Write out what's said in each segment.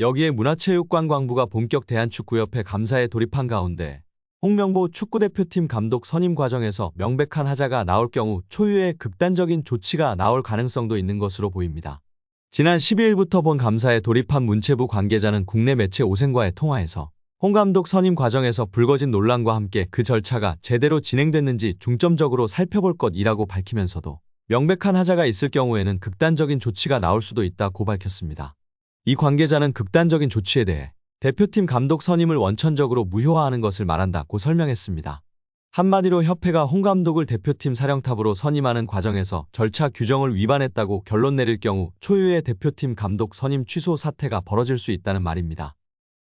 여기에 문화체육관광부가 본격 대한축구협회 감사에 돌입한 가운데 홍명보 축구대표팀 감독 선임 과정에서 명백한 하자가 나올 경우 초유의 극단적인 조치가 나올 가능성도 있는 것으로 보입니다. 지난 12일부터 본 감사에 돌입한 문체부 관계자는 국내 매체 오센과의 통화에서 홍 감독 선임 과정에서 불거진 논란과 함께 그 절차가 제대로 진행됐는지 중점적으로 살펴볼 것이라고 밝히면서도 명백한 하자가 있을 경우에는 극단적인 조치가 나올 수도 있다고 밝혔습니다. 이 관계자는 극단적인 조치에 대해 대표팀 감독 선임을 원천적으로 무효화하는 것을 말한다고 설명했습니다. 한마디로 협회가 홍 감독을 대표팀 사령탑으로 선임하는 과정에서 절차 규정을 위반했다고 결론 내릴 경우 초유의 대표팀 감독 선임 취소 사태가 벌어질 수 있다는 말입니다.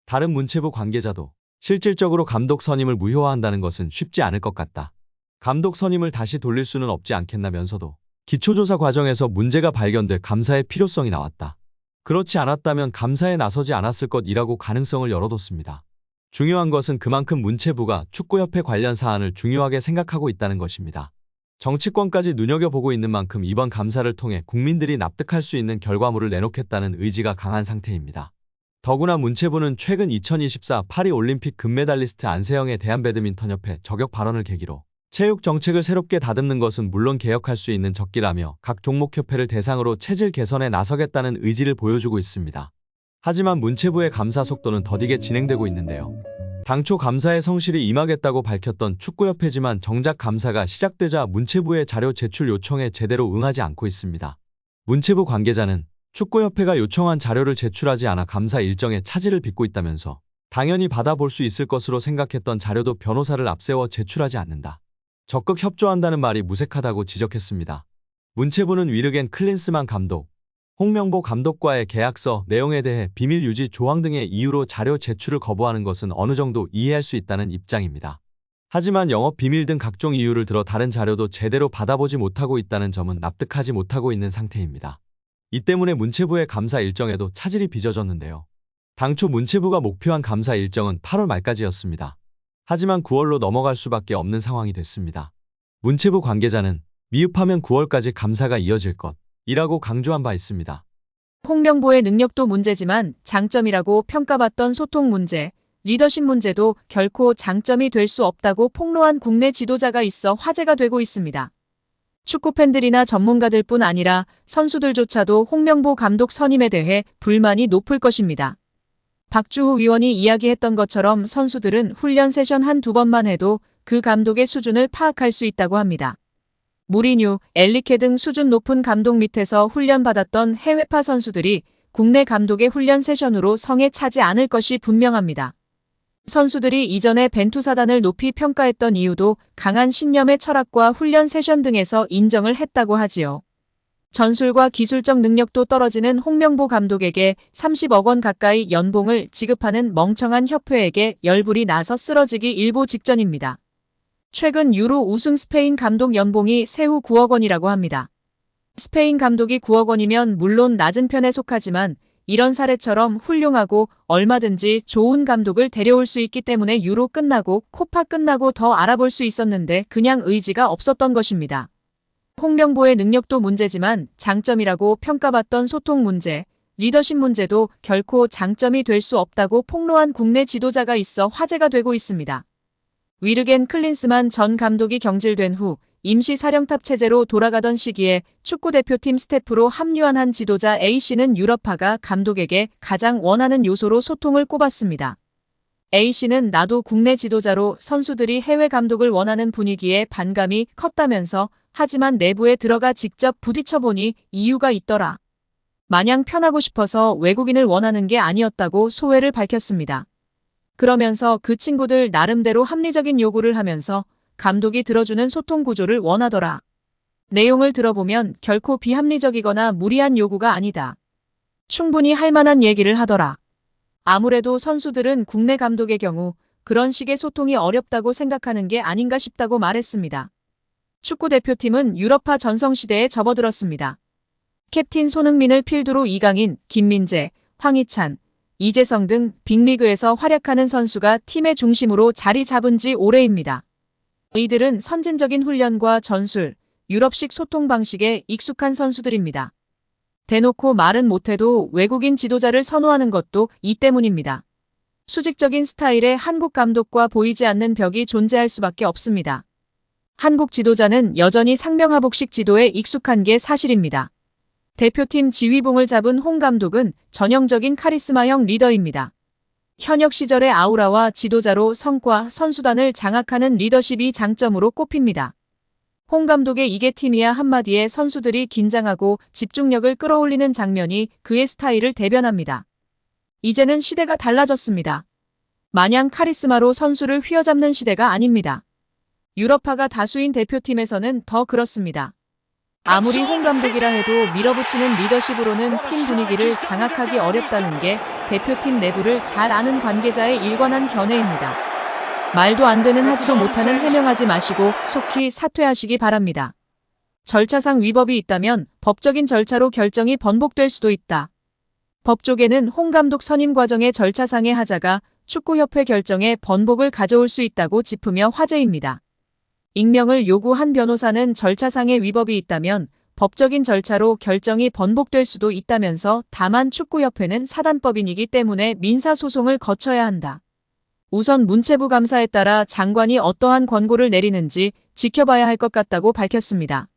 다른 문체부 관계자도 실질적으로 감독 선임을 무효화한다는 것은 쉽지 않을 것 같다. 감독 선임을 다시 돌릴 수는 없지 않겠나면서도 기초조사 과정에서 문제가 발견돼 감사의 필요성이 나왔다. 그렇지 않았다면 감사에 나서지 않았을 것이라고 가능성을 열어뒀습니다. 중요한 것은 그만큼 문체부가 축구협회 관련 사안을 중요하게 생각하고 있다는 것입니다. 정치권까지 눈여겨보고 있는 만큼 이번 감사를 통해 국민들이 납득할 수 있는 결과물을 내놓겠다는 의지가 강한 상태입니다. 더구나 문체부는 최근 2024 파리올림픽 금메달리스트 안세영의 대한배드민턴협회 저격 발언을 계기로 체육 정책을 새롭게 다듬는 것은 물론 개혁할 수 있는 적기라며 각 종목협회를 대상으로 체질 개선에 나서겠다는 의지를 보여주고 있습니다. 하지만 문체부의 감사 속도는 더디게 진행되고 있는데요. 당초 감사에 성실히 임하겠다고 밝혔던 축구협회지만 정작 감사가 시작되자 문체부의 자료 제출 요청에 제대로 응하지 않고 있습니다. 문체부 관계자는 축구협회가 요청한 자료를 제출하지 않아 감사 일정에 차질을 빚고 있다면서 당연히 받아볼 수 있을 것으로 생각했던 자료도 변호사를 앞세워 제출하지 않는다. 적극 협조한다는 말이 무색하다고 지적했습니다. 문체부는 위르겐 클린스만 감독, 홍명보 감독과의 계약서 내용에 대해 비밀 유지 조항 등의 이유로 자료 제출을 거부하는 것은 어느 정도 이해할 수 있다는 입장입니다. 하지만 영업 비밀 등 각종 이유를 들어 다른 자료도 제대로 받아보지 못하고 있다는 점은 납득하지 못하고 있는 상태입니다. 이 때문에 문체부의 감사 일정에도 차질이 빚어졌는데요. 당초 문체부가 목표한 감사 일정은 8월 말까지였습니다. 하지만 9월로 넘어갈 수밖에 없는 상황이 됐습니다. 문체부 관계자는 미흡하면 9월까지 감사가 이어질 것이라고 강조한 바 있습니다. 홍명보의 능력도 문제지만 장점이라고 평가받던 소통 문제, 리더십 문제도 결코 장점이 될 수 없다고 폭로한 국내 지도자가 있어 화제가 되고 있습니다. 축구팬들이나 전문가들뿐 아니라 선수들조차도 홍명보 감독 선임에 대해 불만이 높을 것입니다. 박주호 위원이 이야기했던 것처럼 선수들은 훈련 세션 한두 번만 해도 그 감독의 수준을 파악할 수 있다고 합니다. 무리뉴, 엘리케 등 수준 높은 감독 밑에서 훈련받았던 해외파 선수들이 국내 감독의 훈련 세션으로 성에 차지 않을 것이 분명합니다. 선수들이 이전에 벤투사단을 높이 평가했던 이유도 강한 신념의 철학과 훈련 세션 등에서 인정을 했다고 하지요. 전술과 기술적 능력도 떨어지는 홍명보 감독에게 30억 원 가까이 연봉을 지급하는 멍청한 협회에게 열불이 나서 쓰러지기 일보 직전입니다. 최근 유로 우승 스페인 감독 연봉이 세후 9억 원이라고 합니다. 스페인 감독이 9억 원이면 물론 낮은 편에 속하지만 이런 사례처럼 훌륭하고 얼마든지 좋은 감독을 데려올 수 있기 때문에 유로 끝나고 코파 끝나고 더 알아볼 수 있었는데 그냥 의지가 없었던 것입니다. 홍명보의 능력도 문제지만 장점이라고 평가받던 소통 문제, 리더십 문제도 결코 장점이 될 수 없다고 폭로한 국내 지도자가 있어 화제가 되고 있습니다. 위르겐 클린스만 전 감독이 경질된 후 임시 사령탑 체제로 돌아가던 시기에 축구대표팀 스태프로 합류한 한 지도자 A씨는 유럽파가 감독에게 가장 원하는 요소로 소통을 꼽았습니다. A씨는 나도 국내 지도자로 선수들이 해외 감독을 원하는 분위기에 반감이 컸다면서 하지만 내부에 들어가 직접 부딪혀보니 이유가 있더라. 마냥 편하고 싶어서 외국인을 원하는 게 아니었다고 소회를 밝혔습니다. 그러면서 그 친구들 나름대로 합리적인 요구를 하면서 감독이 들어주는 소통 구조를 원하더라. 내용을 들어보면 결코 비합리적이거나 무리한 요구가 아니다. 충분히 할 만한 얘기를 하더라. 아무래도 선수들은 국내 감독의 경우 그런 식의 소통이 어렵다고 생각하는 게 아닌가 싶다고 말했습니다. 축구대표팀은 유럽파 전성시대에 접어들었습니다. 캡틴 손흥민을 필두로 이강인, 김민재, 황희찬, 이재성 등 빅리그에서 활약하는 선수가 팀의 중심으로 자리 잡은 지 오래입니다. 이들은 선진적인 훈련과 전술, 유럽식 소통 방식에 익숙한 선수들입니다. 대놓고 말은 못해도 외국인 지도자를 선호하는 것도 이 때문입니다. 수직적인 스타일의 한국 감독과 보이지 않는 벽이 존재할 수밖에 없습니다. 한국 지도자는 여전히 상명하복식 지도에 익숙한 게 사실입니다. 대표팀 지휘봉을 잡은 홍 감독은 전형적인 카리스마형 리더입니다. 현역 시절의 아우라와 지도자로 성과, 선수단을 장악하는 리더십이 장점으로 꼽힙니다. 홍 감독의 이게 팀이야 한마디에 선수들이 긴장하고 집중력을 끌어올리는 장면이 그의 스타일을 대변합니다. 이제는 시대가 달라졌습니다. 마냥 카리스마로 선수를 휘어잡는 시대가 아닙니다. 유럽파가 다수인 대표팀에서는 더 그렇습니다. 아무리 홍 감독이라 해도 밀어붙이는 리더십으로는 팀 분위기를 장악하기 어렵다는 게 대표팀 내부를 잘 아는 관계자의 일관한 견해입니다. 말도 안 되는 하지도 못하는 해명하지 마시고 속히 사퇴하시기 바랍니다. 절차상 위법이 있다면 법적인 절차로 결정이 번복될 수도 있다. 법조계는 홍 감독 선임 과정의 절차상의 하자가 축구협회 결정에 번복을 가져올 수 있다고 짚으며 화제입니다. 익명을 요구한 변호사는 절차상의 위법이 있다면 법적인 절차로 결정이 번복될 수도 있다면서 다만 축구협회는 사단법인이기 때문에 민사소송을 거쳐야 한다. 우선 문체부 감사에 따라 장관이 어떠한 권고를 내리는지 지켜봐야 할 것 같다고 밝혔습니다.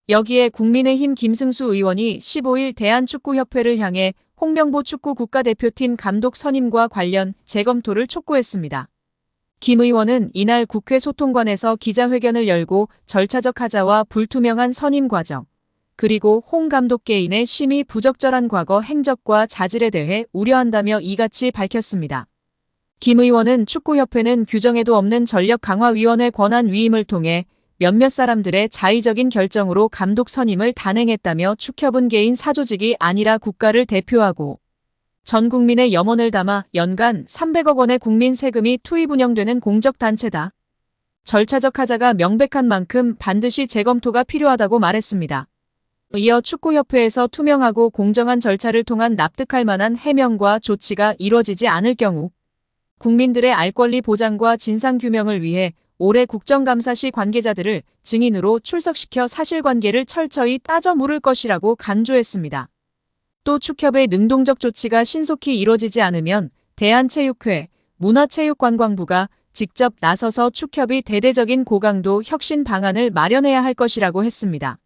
여기에 국민의힘 김승수 의원이 15일 대한축구협회를 향해 홍명보 축구 국가대표팀 감독 선임과 관련 재검토를 촉구했습니다. 김 의원은 이날 국회 소통관에서 기자회견을 열고 절차적 하자와 불투명한 선임 과정, 그리고 홍 감독 개인의 심히 부적절한 과거 행적과 자질에 대해 우려한다며 이같이 밝혔습니다. 김 의원은 축구협회는 규정에도 없는 전력강화위원회 권한 위임을 통해 몇몇 사람들의 자의적인 결정으로 감독 선임을 단행했다며 축협은 개인 사조직이 아니라 국가를 대표하고 전 국민의 염원을 담아 연간 300억 원의 국민 세금이 투입 운영되는 공적단체다. 절차적 하자가 명백한 만큼 반드시 재검토가 필요하다고 말했습니다. 이어 축구협회에서 투명하고 공정한 절차를 통한 납득할 만한 해명과 조치가 이뤄지지 않을 경우 국민들의 알 권리 보장과 진상규명을 위해 올해 국정감사 시 관계자들을 증인으로 출석시켜 사실관계를 철저히 따져 물을 것이라고 간조했습니다. 또 축협의 능동적 조치가 신속히 이뤄지지 않으면 대한체육회, 문화체육관광부가 직접 나서서 축협이 대대적인 고강도 혁신 방안을 마련해야 할 것이라고 했습니다.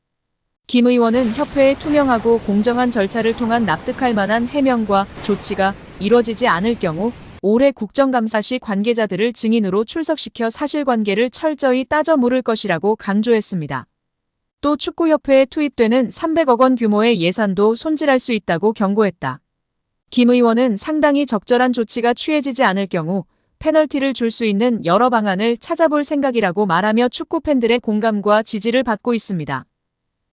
김 의원은 협회의 투명하고 공정한 절차를 통한 납득할 만한 해명과 조치가 이뤄지지 않을 경우 올해 국정감사 시 관계자들을 증인으로 출석시켜 사실관계를 철저히 따져 물을 것이라고 강조했습니다. 또 축구협회에 투입되는 300억 원 규모의 예산도 손질할 수 있다고 경고했다. 김 의원은 상당히 적절한 조치가 취해지지 않을 경우 페널티를 줄 수 있는 여러 방안을 찾아볼 생각이라고 말하며 축구 팬들의 공감과 지지를 받고 있습니다.